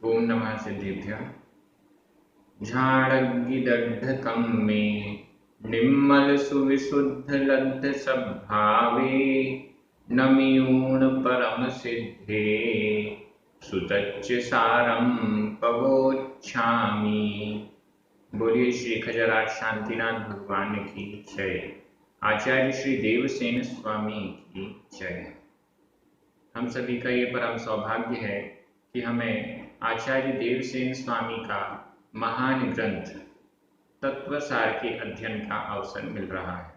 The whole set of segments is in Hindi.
ओम नमः सिद्धेभ्यः। झाडग्गिदग्धकं मे निर्मलसुविशुद्धलब्धसद्भावे नम्यूणपरमसिद्धे सुतच्च सारं पवोच्छामि। बोलिए श्री खजराज शांतिनाथ भगवान की जय। आचार्य श्री देवसेन स्वामी की जय। हम सभी का ये परम सौभाग्य है कि हमें आचार्य देवसेन स्वामी का महान ग्रंथ तत्वसार के अध्ययन का अवसर मिल रहा है।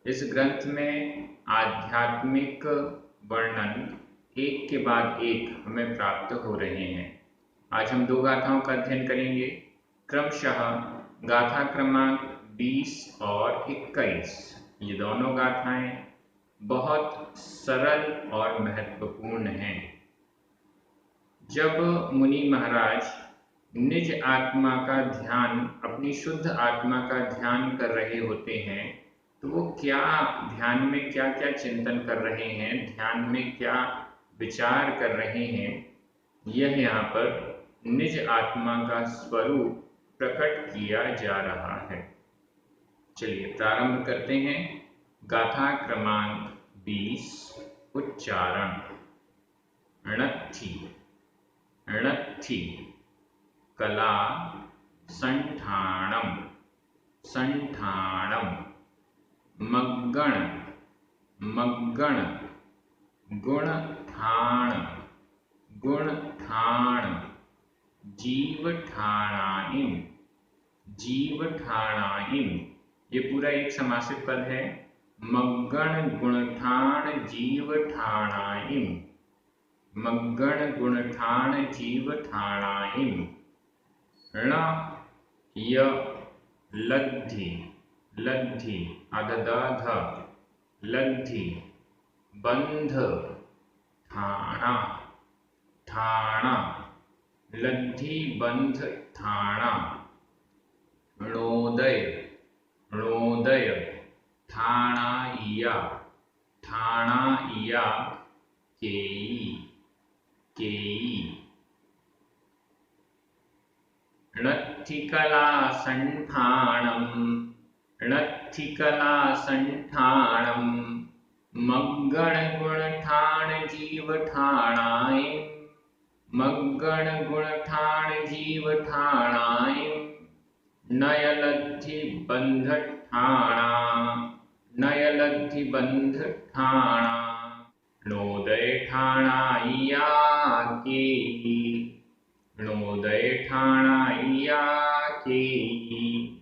इस ग्रंथ में आध्यात्मिक वर्णन एक के बाद एक हमें प्राप्त हो रहे हैं। आज हम दो गाथाओं का अध्ययन करेंगे, क्रमशः गाथा क्रमांक 20 और 21। ये दोनों गाथाएं बहुत सरल और महत्वपूर्ण हैं। जब मुनि महाराज निज आत्मा का ध्यान, अपनी शुद्ध आत्मा का ध्यान कर रहे होते हैं, तो वो क्या ध्यान में क्या क्या चिंतन कर रहे हैं, ध्यान में क्या विचार कर रहे हैं, यह यहाँ पर निज आत्मा का स्वरूप प्रकट किया जा रहा है। चलिए प्रारंभ करते हैं। गाथा क्रमांक 20। उच्चारण। णत्थि णत्थि कला संठाणम संठाणम मग्गण मग्गण गुणठाण गुणठाण जीवठाणाइम जीवठाणाइम। ये पूरा एक समासित पद है। मग्गण गुणठाण जीवठाणाइम, मग्गण गुणठाण जीवठाणाइम। ण य लद्धि लद्धि अददाध लद्धि बंध ठाणा ठाणा लद्धि बंध ठाणा। णोदय णोदय ठाणाइया ठाणाइया केयी केयी। णत्थिकला संठाणम णत्थिकला संठाणम मग्गण गुणठाण जीवठाणाइम, मग्गण गुणठाण जीवठाणाइम। नयलद्धि बंध ठाणा नयलद्धि बंध ठाणा। णोदय ठाणाइया केयी णोदय ठाणाइया केयी।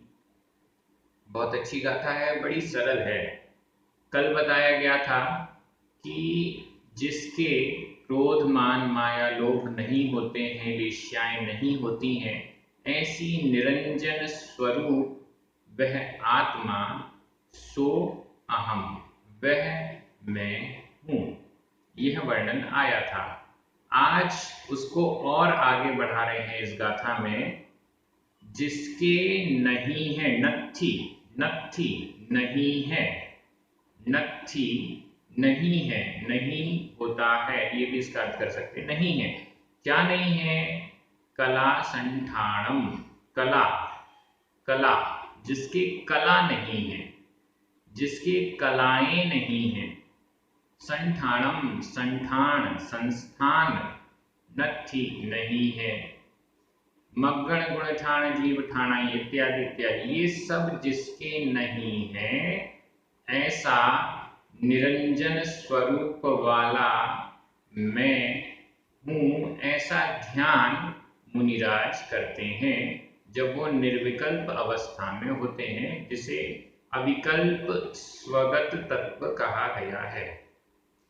बहुत अच्छी गाथा है, बड़ी सरल है। कल बताया गया था कि जिसके क्रोध मान माया लोभ नहीं होते हैं, वेश्याएं नहीं होती हैं, ऐसी निरंजन स्वरूप वह आत्मा सो अहम, वह मैं हूं, यह वर्णन आया था। आज उसको और आगे बढ़ा रहे हैं इस गाथा में। जिसके नहीं है, नत्थि नत्थि नहीं है, नत्थि नहीं है, नहीं होता है, ये भी इसका अर्थ कर सकते, नहीं है। क्या नहीं है? कला संठाणम, कला कला, जिसके कला नहीं है, जिसके कलाएं नहीं है। संठाणम संठान संस्थान, नत्थि नहीं है। मग्गण गुणठाण जीवठाणा इत्यादि इत्यादि, ये सब जिसके नहीं है, ऐसा निरंजन स्वरूप वाला मैं हूं, ऐसा ध्यान मुनिराज करते हैं जब वो निर्विकल्प अवस्था में होते हैं, जिसे अविकल्प स्वगत तत्व कहा गया है।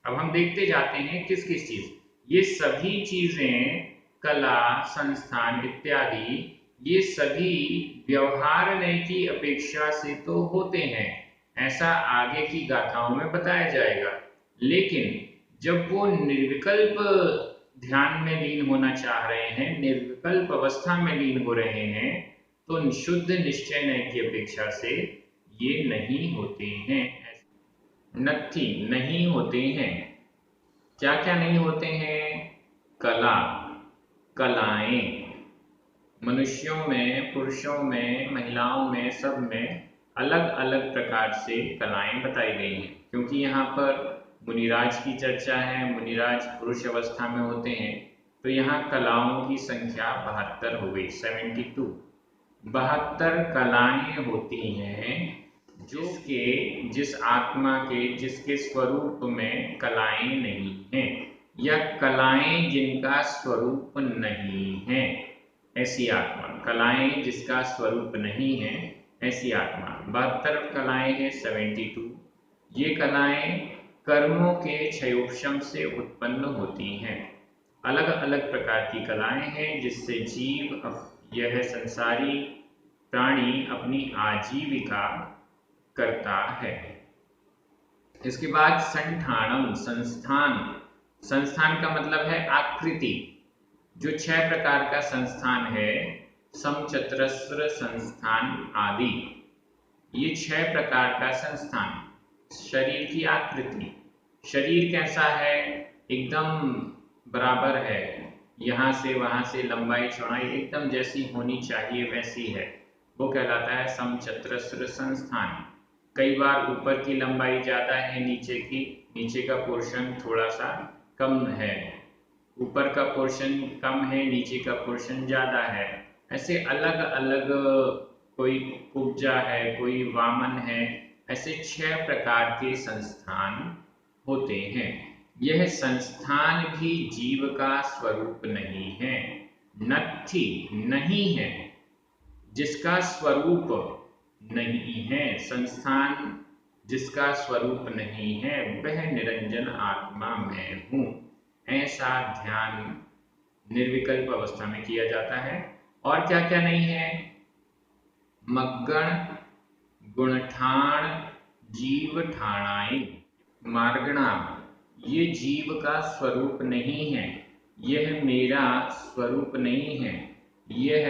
अब हम देखते जाते हैं किस किस चीज, ये सभी चीजें, कला संस्थान इत्यादि, ये सभी व्यवहार की अपेक्षा से तो होते हैं, ऐसा आगे की गाथाओं में बताया जाएगा। लेकिन जब वो निर्विकल्प ध्यान में लीन होना चाह रहे हैं, निर्विकल्प अवस्था में लीन हो रहे हैं, तो शुद्ध निश्चय नय की अपेक्षा से ये नहीं होते हैं। नत्थि नहीं होते हैं। क्या क्या नहीं होते हैं? कला, कलाएं। मनुष्यों में, पुरुषों में, महिलाओं में, सब में अलग अलग प्रकार से कलाएं बताई गई हैं। क्योंकि यहाँ पर मुनिराज की चर्चा है, मुनिराज पुरुष अवस्था में होते हैं, तो यहाँ कलाओं की संख्या 72 हो गई, 72। 72 कलाएं होती हैं जिस आत्मा के, जिसके स्वरूप में कलाएं नहीं हैं, या कलाएं जिनका स्वरूप नहीं है, ऐसी आत्मा। कलाएं जिसका स्वरूप नहीं है, ऐसी आत्मा। 72 कलाएं हैं, 72। ये कलाएं कर्मों के क्षयोपशम से उत्पन्न होती हैं। अलग अलग प्रकार की कलाएं हैं जिससे जीव, यह संसारी प्राणी अपनी आजीविका करता है। इसके बाद संठानम, संस्थान। संस्थान का मतलब है आकृति। जो 6 प्रकार का संस्थान है, समचतुरस्र संस्थान आदि, ये 6 प्रकार का संस्थान। शरीर की आकृति, शरीर कैसा है, एकदम बराबर है, यहाँ से वहां से लंबाई चौड़ाई एकदम जैसी होनी चाहिए वैसी है, वो कहलाता है समचतुरस्र संस्थान। कई बार ऊपर की लंबाई ज्यादा है, नीचे का पोर्शन थोड़ा सा कम है, ऊपर का पोर्शन कम है, नीचे का पोर्शन ज्यादा है, ऐसे अलग अलग, कोई कुब्जा है, कोई वामन है, ऐसे 6 प्रकार के संस्थान होते हैं। यह संस्थान भी जीव का स्वरूप नहीं है। नत्थि, नहीं है, जिसका स्वरूप नहीं है, संस्थान जिसका स्वरूप नहीं है, वह निरंजन आत्मा मैं हूँ, ऐसा ध्यान निर्विकल्प अवस्था में किया जाता है। और क्या क्या नहीं है, मग्गण, गुणठाण, जीव ठाणाई, मार्गणा, ये जीव का स्वरूप नहीं है, यह मेरा स्वरूप नहीं है, यह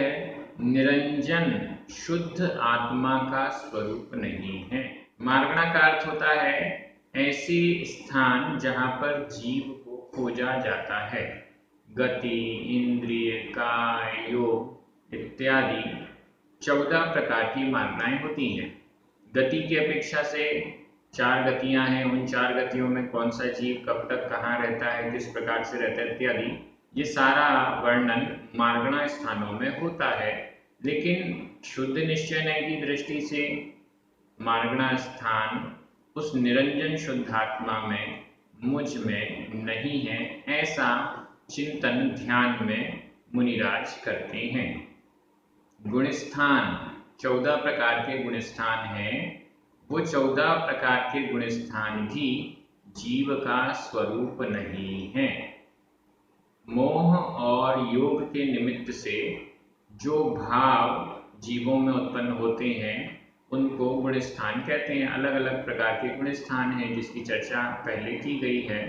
निरंजन शुद्ध आत्मा का स्वरूप नहीं है। मार्गणा का अर्थ होता है ऐसे स्थान जहां पर जीव को खोजा जाता है। गति, इंद्रिय, काय, योग इत्यादि 14 प्रकार की मार्गणाएं होती हैं। गति की अपेक्षा से 4 गतियां हैं, उन 4 गतियों में कौन सा जीव कब तक कहाँ रहता है, किस प्रकार से रहता है इत्यादि, ये सारा वर्णन मार्गणा स्थानों में होता है। लेकिन शुद्ध निश्चय नय की दृष्टि से मार्गणा स्थान उस निरंजन शुद्धात्मा में, मुझ में नहीं है, ऐसा चिंतन ध्यान में मुनिराज करते हैं। गुणस्थान, 14 प्रकार के गुणस्थान हैं, वो 14 प्रकार के गुणस्थान भी जीव का स्वरूप नहीं है। मोह और योग के निमित्त से जो भाव जीवों में उत्पन्न होते हैं उनको गुणस्थान कहते हैं। अलग अलग प्रकार के गुणस्थान हैं जिसकी चर्चा पहले की गई है।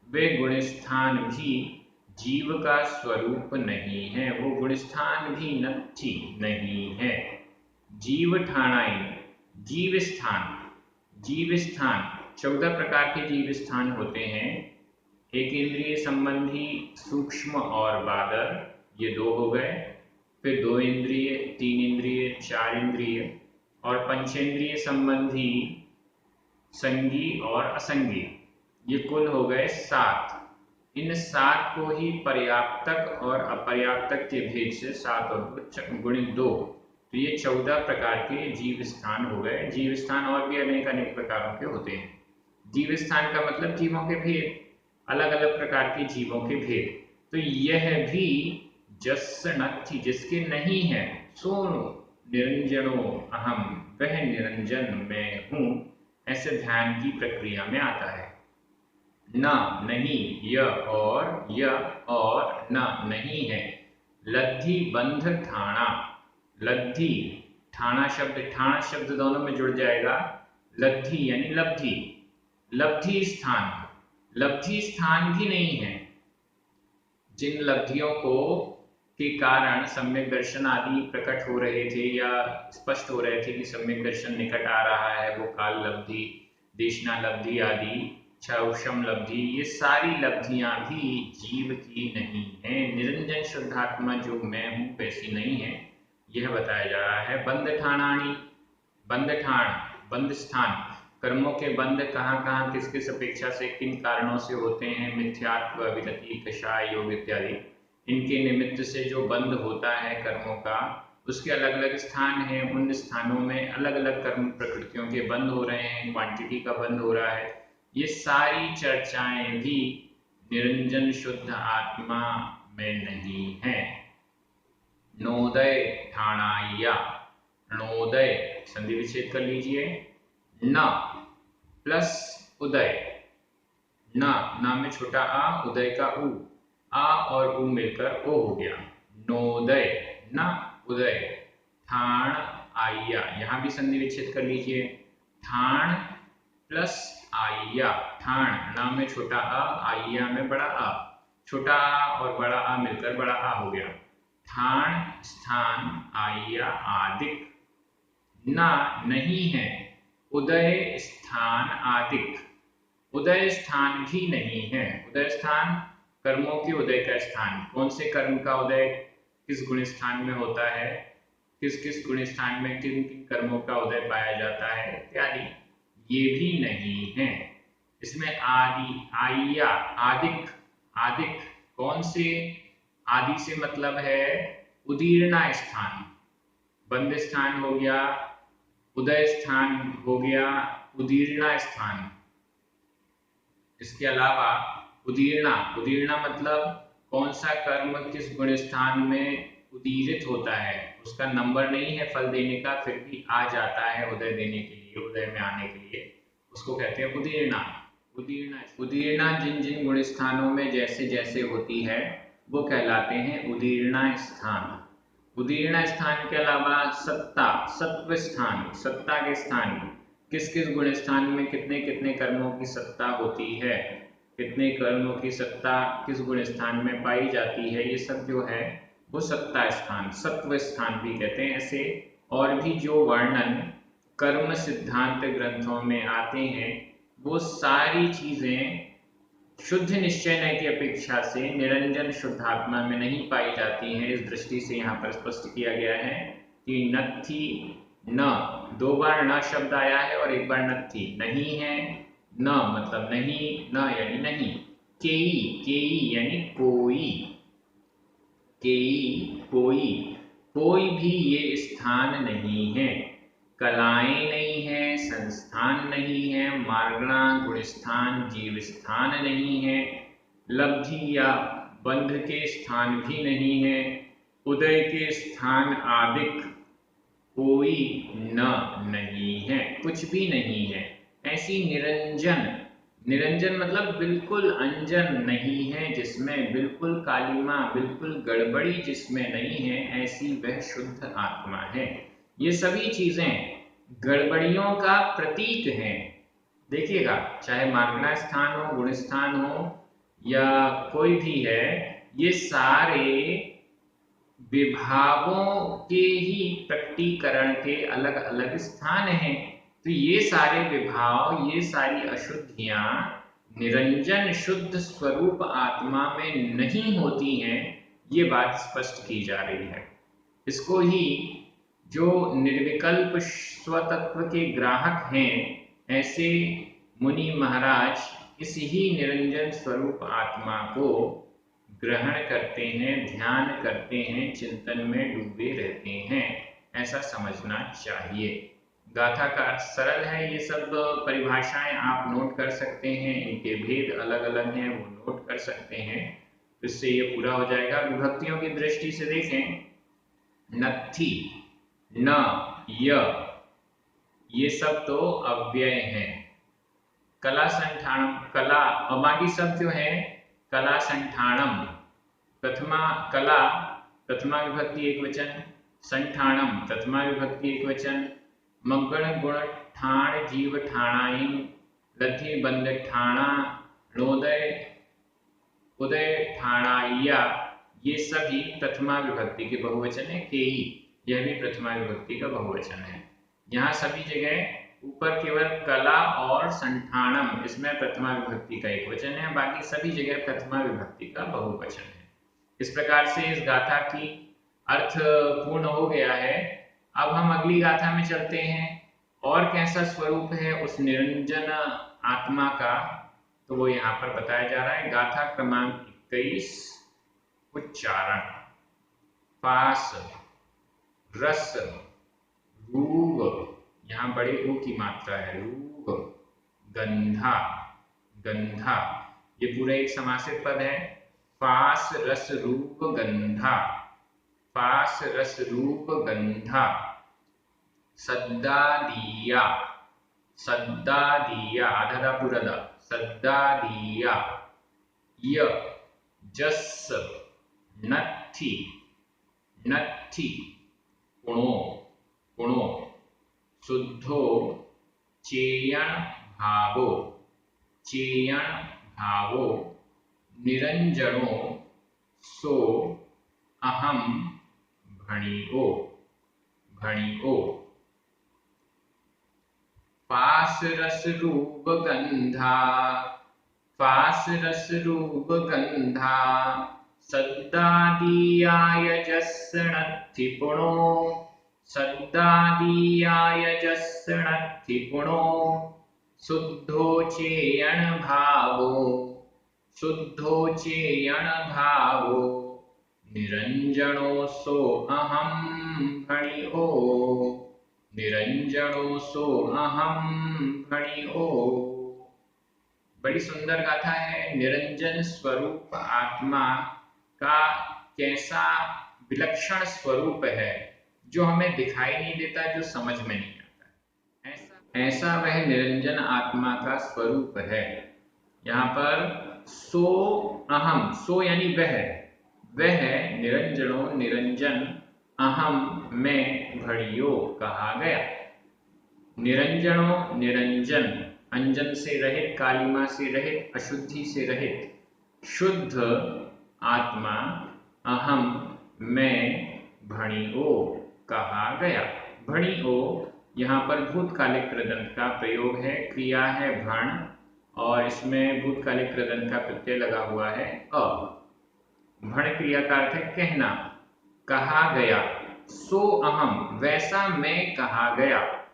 वे गुणस्थान भी जीव का स्वरूप नहीं है, वो गुणस्थान भी नत्थि नहीं है। जीव ठाणाई, जीव स्थान, जीव स्थान 14 प्रकार के जीव स्थान होते हैं। एक इंद्रिय संबंधी सूक्ष्म और बादर, ये 2 हो गए, फिर 2 इंद्रिय, 3 इंद्रिय, 4 इंद्रिय, और पंचेंद्रिय संबंधी संगी और असंगी, ये कुल हो गए 7। इन 7 को ही पर्याप्तक और अपर्याप्तक के भेद से 7 और गुणित 2, तो ये 14 प्रकार के जीव स्थान हो गए। जीव स्थान और भी अनेक प्रकारों के होते हैं। जीव स्थान का मतलब जीवों के भेद, अलग अलग प्रकार के जीवों के भेद। तो यह भी जस्य नत्थि, जिसके नहीं है, सो निरंजनो अहम, वह निरंजन मैं हूं, ऐसे ध्यान की प्रक्रिया में आता है। न, नहीं, य और न, नहीं है। लब्धि, बंध, ठाणा, लब्धि, ठाणा शब्द दोनों में जुड़ जाएगा। लब्धि यानी लब्धि, लब्धि स्थान, लब्धि स्थान भी नहीं है। जिन लब्धियों को के कारण सम्यक दर्शन आदि प्रकट हो रहे थे या स्पष्ट हो रहे थे कि सम्यक दर्शन निकट आ रहा है, वो काल लब्धि, देशना लब्धि आदि क्षौषम लब्धि, ये सारी लब्धियां भी जीव की नहीं है। निरंजन शुद्धात्मा जो मैं हूं वैसी नहीं है, यह बताया जा रहा है। बंध ठाणानी, बंध ठाण, बंध स्थान, कर्मों के बंध कहाँ कहाँ किस किस अपेक्षा से किन कारणों से होते हैं, मिथ्यात्व, विरति, कषाय योग इत्यादि, इनके निमित्त से जो बंध होता है कर्मों का, उसके अलग अलग स्थान हैं। उन स्थानों में अलग अलग कर्म प्रकृतियों के बंद हो रहे हैं, क्वांटिटी का बंद हो रहा है। ये सारी चर्चाएं भी निरंजन शुद्ध आत्मा में नहीं है। नोदय ठाणाया, नोदय संधि विच्छेद कर लीजिए, न प्लस उदय, न में छोटा आ, उदय का उ, आ और उ मिलकर ओ हो गया, नोदय, न उदय, ठाण आइया, यहां भी संधि विच्छेद कर लीजिए, ठाण प्लस आइया, ठाण, न में छोटा आ, आइया में बड़ा आ, छोटा आ और बड़ा आ मिलकर बड़ा आ हो गया, ठाण स्थान, आइया आदिक, ना नहीं है, उदय स्थान आदिक, उदय स्थान भी नहीं है। उदय स्थान कर्मों के उदय का स्थान, कौन से कर्म का उदय किस गुण स्थान में होता है, किस किस गुण स्थान में किन किन कर्मों का उदय पाया जाता है इत्यादि, ये भी नहीं है। इसमें आदि, आइया, आदिक, आदिक कौन से, आदि से मतलब है उदीर्णा स्थान, बंद स्थान हो गया, उदय स्थान हो गया, उदीर्णा स्थान। इसके अलावा उदीर्णा, उदीर्णा मतलब कौन सा कर्म किस गुण स्थान में उदीरित होता है, उसका नंबर नहीं है फल देने का, फिर भी आ जाता है उदय देने के लिए, उदय में आने के लिए, उसको कहते हैं उदीर्णा। उदीर्णा, उदीर्णा जिन जिन गुण स्थानों में जैसे जैसे होती है वो कहलाते हैं उदीर्णा स्थान। उदीर्णा स्थान के अलावा सत्ता, सत्व स्थान, सत्ता के स्थान, किस किस गुण स्थान में कितने कितने कर्मों की सत्ता होती है, कितने कर्मों की सत्ता किस गुण स्थान में पाई जाती है, ये सब जो है वो सत्ता स्थान, सत्व स्थान भी कहते हैं। ऐसे और भी जो वर्णन कर्म सिद्धांत ग्रंथों में आते हैं वो सारी चीजें शुद्ध निश्चय की अपेक्षा से निरंजन शुद्धात्मा में नहीं पाई जाती हैं। इस दृष्टि से यहाँ पर स्पष्ट किया गया है कि नत्थी, न, दो बार न शब्द आया है और एक बार नत्थी, नहीं है, न मतलब नहीं, न यानी नहीं, केई, केई यानी कोई, केई कोई, कोई भी ये स्थान नहीं है, कलाएं नहीं है, संस्थान नहीं है, मार्गणा गुण स्थान जीव स्थान नहीं है, लब्धि या बंध के स्थान भी नहीं है, उदय के स्थान आदिक कोई न नहीं है, कुछ भी नहीं है। ऐसी निरंजन, निरंजन मतलब बिल्कुल अंजन नहीं है, जिसमें बिल्कुल कालिमा, बिल्कुल गड़बड़ी जिसमें नहीं है, ऐसी वह शुद्ध आत्मा है। ये सभी चीजें गड़बड़ियों का प्रतीक हैं। देखिएगा, चाहे मार्गणा स्थान हो, गुण स्थान हो या कोई भी है, ये सारे विभावों के ही प्रकटीकरण के अलग अलग स्थान हैं। तो ये सारे विभाव, ये सारी अशुद्धियां निरंजन शुद्ध स्वरूप आत्मा में नहीं होती हैं, ये बात स्पष्ट की जा रही है। इसको ही जो निर्विकल्प स्वतत्व के ग्राहक हैं, ऐसे मुनि महाराज इस ही निरंजन स्वरूप आत्मा को ग्रहण करते हैं, ध्यान करते हैं, चिंतन में डूबे रहते हैं, ऐसा समझना चाहिए। गाथा का अर्थ सरल है, ये सब परिभाषाएं आप नोट कर सकते हैं, इनके भेद अलग अलग हैं वो नोट कर सकते हैं, इससे ये पूरा हो जाएगा। विभक्तियों की दृष्टि से देखें, नत्थी, न, य, ये सब तो अव्यय हैं। कला संठाणम, कला, और बाकी सब जो है कला संठाणम, प्रथमा कला प्रथमा विभक्ति एक वचन, संठाणम प्रथमा विभक्ति एक वचन, मग्गण गुण ठाण जीव ठाणाई, लथि बंध ठाणा, नोदय उदय ठाणाइया, ये सभी प्रथमा विभक्ति के बहुवचन है। केई, यह भी प्रथमा विभक्ति का बहुवचन है। यहाँ सभी जगह ऊपर केवल कला और संठानम इसमें प्रथमा विभक्ति का एक वचन है, बाकी सभी जगह प्रथमा विभक्ति का बहुवचन है। इस प्रकार से इस गाथा की अर्थ पूर्ण हो गया है। अब हम अगली गाथा में चलते हैं। और कैसा स्वरूप है उस निरंजन आत्मा का, तो वो यहाँ पर बताया जा रहा है। गाथा क्रमांक 21। उच्चारण। पास रस रूप, यहाँ बड़े ऊ की मात्रा है, रूप गंधा, गंधा, ये पूरा एक समासित पद है। पास रस रूप गंधा, पास रस रूप गंधा। सद्दा दिया, सद्दा दिया, आधा पूरा दा, सद्दा दिया। य जस नत्थी, नत्थी, गुणो, गुणो। शुद्धो चेयण भावो, चेयण भावो। निरंजनो सो अहम भणिओ, भणिओ। पास रस रूप गंधा, पास रस रूप गंधा। सद्दा दियाय जस्सणत्थि पुणो, सद्दा दियाय जस्सणत्थि पुणो। शुद्धो चेयण भावो, शुद्धो चेयण भावो। निरंजनो सो अहम भणिओ, निरंजनो सो अहम भणिओ। बड़ी सुंदर गाथा है। निरंजन स्वरूप आत्मा का कैसा विलक्षण स्वरूप है जो हमें दिखाई नहीं देता, जो समझ में नहीं आता। ऐसा वह निरंजन आत्मा का स्वरूप है। यहाँ पर सो अहम, सो यानी वह, वह निरंजनो निरंजन, अहम मैं भणियो कहा गया। निरंजनो निरंजन, अंजन से रहित, कालिमा से रहित, अशुद्धि से रहित, शुद्ध आत्मा अहम मैं भणिओ कहा गया। भणिओ यहाँ पर भूतकालिक कृदंत का प्रयोग है, क्रिया है भण और इसमें भूतकालिक कृदंत का प्रत्यय लगा हुआ है अ। भण क्रिया का अर्थ है कहना, कहा गया। सो अहम वैसा मैं कहा गया,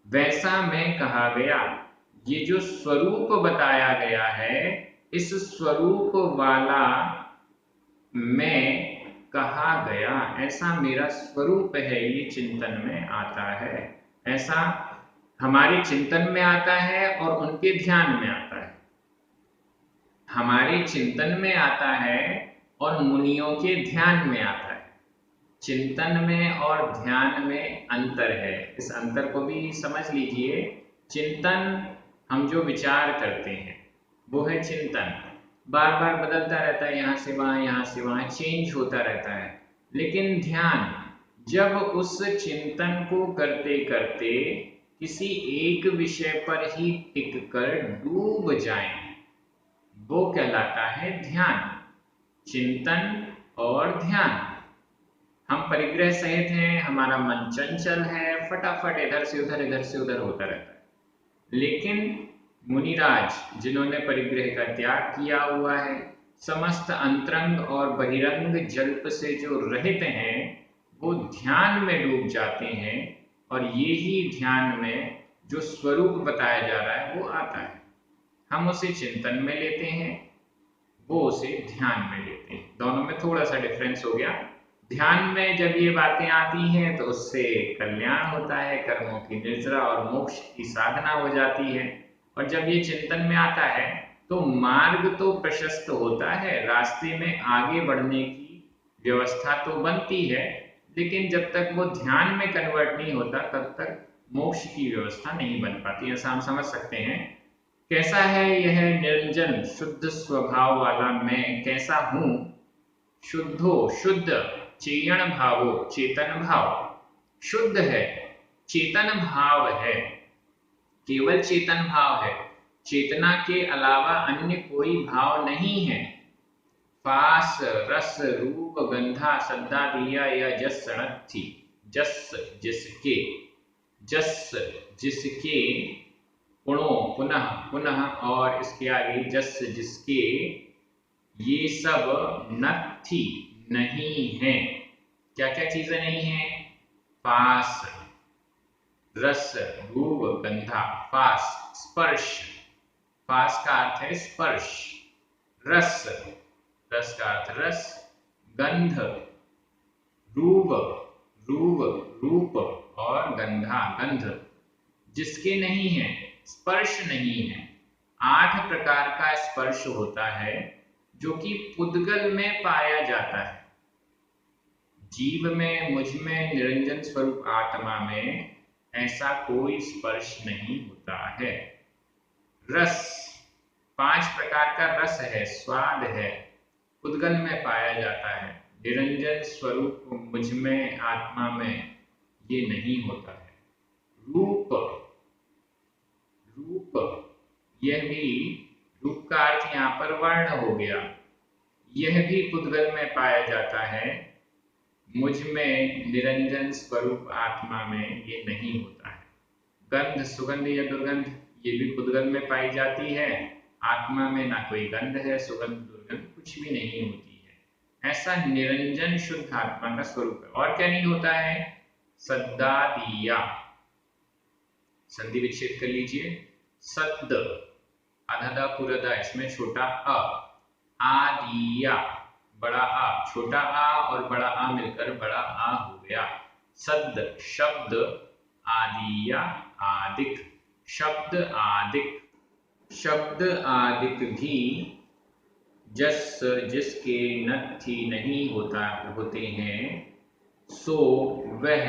वैसा मैं कहा गया। ये जो स्वरूप बताया गया है, इस स्वरूप वाला मैं कहा गया, ऐसा मेरा स्वरूप है, ये चिंतन में आता है। ऐसा हमारे चिंतन में आता है और उनके ध्यान में आता है। हमारे चिंतन में आता है और मुनियों के ध्यान में आता है। चिंतन में और ध्यान में अंतर है, इस अंतर को भी समझ लीजिए। चिंतन हम जो विचार करते हैं वो है चिंतन, बार बार बदलता रहता है, यहाँ से वहाँ, यहाँ से वहाँ, चेंज होता रहता है। लेकिन ध्यान, जब उस चिंतन को करते करते किसी एक विषय पर ही टिक कर डूब जाएं, वो कहलाता है ध्यान। चिंतन और ध्यान। हम परिग्रह सहित हैं, हमारा मन चंचल है, फटाफट इधर से उधर होता रहता है। लेकिन मुनिराज जिन्होंने परिग्रह का त्याग किया हुआ है, समस्त अंतरंग और बहिरंग जल्प से जो रहित हैं, वो ध्यान में डूब जाते हैं और ये ही ध्यान में जो स्वरूप बताया जा रहा है वो आता है। हम उसे चिंतन में लेते हैं, वो उसे ध्यान में लेते हैं। दोनों में थोड़ा सा डिफरेंस हो गया। ध्यान में जब ये बातें आती हैं तो उससे कल्याण होता है, कर्मों की निर्जरा और मोक्ष की साधना हो जाती है। और जब ये चिंतन में आता है तो मार्ग तो प्रशस्त होता है, रास्ते में आगे बढ़ने की व्यवस्था तो बनती है, लेकिन जब तक वो ध्यान में कन्वर्ट नहीं होता तब तक मोक्ष की व्यवस्था नहीं बन पाती। ऐसा हम समझ सकते हैं। कैसा है यह निरंजन शुद्ध स्वभाव वाला मैं, कैसा हूं? शुद्धो, शुद्ध, चेयण भावो, चेतन भाव, शुद्ध है, चेतन भाव है, केवल चेतन भाव है, चेतना के अलावा अन्य कोई भाव नहीं है। पास रस रूप गंधा सद्दा दिया या जस सणत्थि, जस जिसके, जस जिसके, पुणो पुनः पुनः, और इसके आगे जस जिसके, ये सब नत्थि नहीं है। क्या क्या चीजें नहीं है? पास, रस, रूप, गंधा। पास स्पर्श, पास का अर्थ है स्पर्श। रस, रस का अर्थ रस। गंध, रूप, रूप और गंधा, गंध। जिसके नहीं है, स्पर्श नहीं है। 8 प्रकार का स्पर्श होता है जो कि पुद्गल में पाया जाता है। जीव में, मुझ में, निरंजन स्वरूप आत्मा में ऐसा कोई स्पर्श नहीं होता है। रस, 5 प्रकार का रस है, स्वाद है, पुद्गल में पाया जाता है। निरंजन स्वरूप मुझ में, आत्मा में ये नहीं होता है। रूप, रूप यह भी, रूप का अर्थ यहाँ पर वर्ण हो गया, यह भी पुद्गल में पाया जाता है। मुझ में, निरंजन स्वरूप आत्मा में ये नहीं होता है। गंध, सुगंध या दुर्गंध, ये भी पुद्गल में पाई जाती है। आत्मा में ना कोई गंध है, सुगंध, दुर्गंध कुछ भी नहीं होती है। ऐसा निरंजन शुद्ध आत्मा का स्वरूप है। और क्या नहीं होता है? सद्दादिया, संधि विच्छेद कर लीजिए। सद्द, आधा पूरा, इसमें छोटा अ, आदिया, बड़ा आ, छोटा आ और बड़ा आ मिलकर बड़ा आ हो गया। सद्द शब्द, आदिया आदिक, शब्द आदिक, शब्द आदिक भी जस जिसके नत्थि नहीं होते हैं, सो वह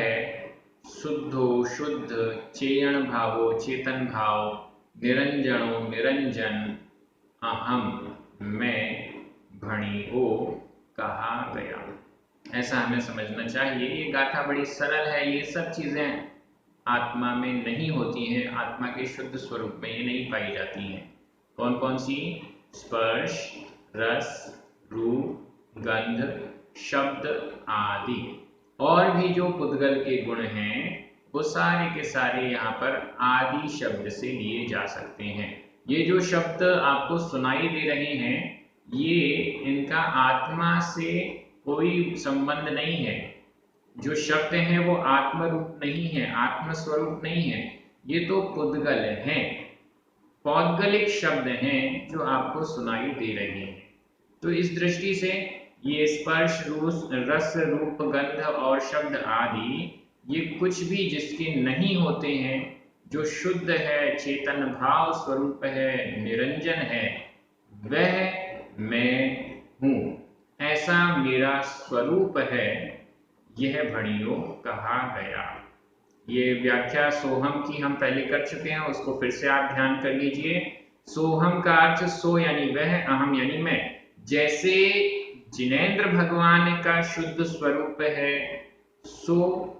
शुद्धो शुद्ध, चेयण भावो चेतन भाव, निरंजनो निरंजन, अहम मैं, भणियो कहा गया। ऐसा हमें समझना चाहिए। ये गाथा बड़ी सरल है। ये सब चीजें आत्मा में नहीं होती हैं, आत्मा के शुद्ध स्वरूप में ये नहीं पाई जाती हैं। कौन कौन सी? स्पर्श, रस, रूप, गंध, शब्द आदि। और भी जो पुद्गल के गुण हैं वो सारे के सारे यहाँ पर आदि शब्द से लिए जा सकते हैं। ये जो शब्द आपको सुनाई दे रहे हैं, ये इनका आत्मा से कोई संबंध नहीं है। जो शब्द हैं वो आत्म रूप नहीं है, आत्म स्वरूप नहीं है, ये तो पुद्गल हैं, पौद्गलिक शब्द हैं जो आपको सुनाई दे रहे हैं। तो इस दृष्टि से ये स्पर्श, रस, रूप, गंध और शब्द आदि, ये कुछ भी जिसके नहीं होते हैं, जो शुद्ध है, चेतन भाव स्वरूप है, निरंजन है, वह मैं हूँ, ऐसा मेरा स्वरूप है, यह भणियो कहा गया। ये व्याख्या सोहम की हम पहले कर चुके हैं, उसको फिर से आप ध्यान कर लीजिए। सोहम का अर्थ सो यानी वह, अहम यानी मैं। जैसे जिनेंद्र भगवान का शुद्ध स्वरूप है, सो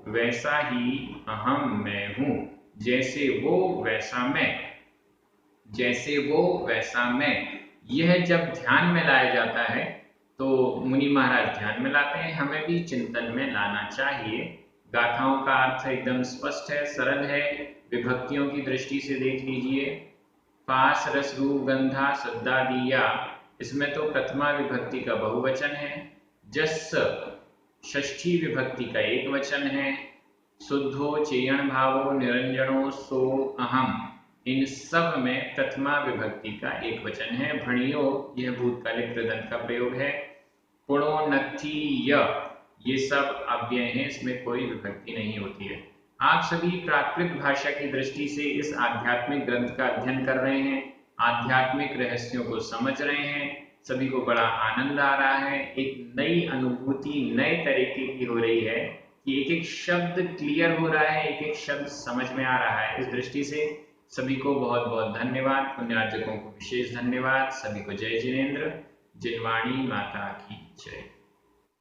वैसा ही अहम मैं हूं। जैसे वो वैसा मैं, जैसे वो वैसा मैं। यह जब ध्यान में लाया जाता है तो मुनि महाराज ध्यान में लाते हैं, हमें भी चिंतन में लाना चाहिए। गाथाओं का अर्थ एकदम स्पष्ट है, सरल है। विभक्तियों की दृष्टि से देख लीजिए। पास, रस, रूप, गंधा, सद्दादिया, इसमें तो प्रथमा विभक्ति का बहुवचन है। जस षष्ठी विभक्ति का एक वचन है। शुद्धो, चेयण भावो, निरंजनो, सो, अहम, इन सब में प्रथमा विभक्ति का एक वचन है। भणियो, यह भूतकालिक कृदंत का प्रयोग है। पुणो, नत्थि, य, ये सब अव्यय हैं, इसमें कोई विभक्ति नहीं होती है। आप सभी प्राकृत भाषा की दृष्टि से इस आध्यात्मिक ग्रंथ का अध्ययन कर रहे हैं, आध्यात्मिक रहस्यों को समझ रहे हैं, सभी को बड़ा आनंद आ रहा है। एक नई अनुभूति नए तरीके की हो रही है कि एक एक शब्द क्लियर हो रहा है, एक एक शब्द समझ में आ रहा है। इस दृष्टि से सभी को बहुत बहुत धन्यवाद। पुण्यार्जकों को विशेष धन्यवाद। सभी को जय जिनेंद्र। जिनवाणी माता की जय।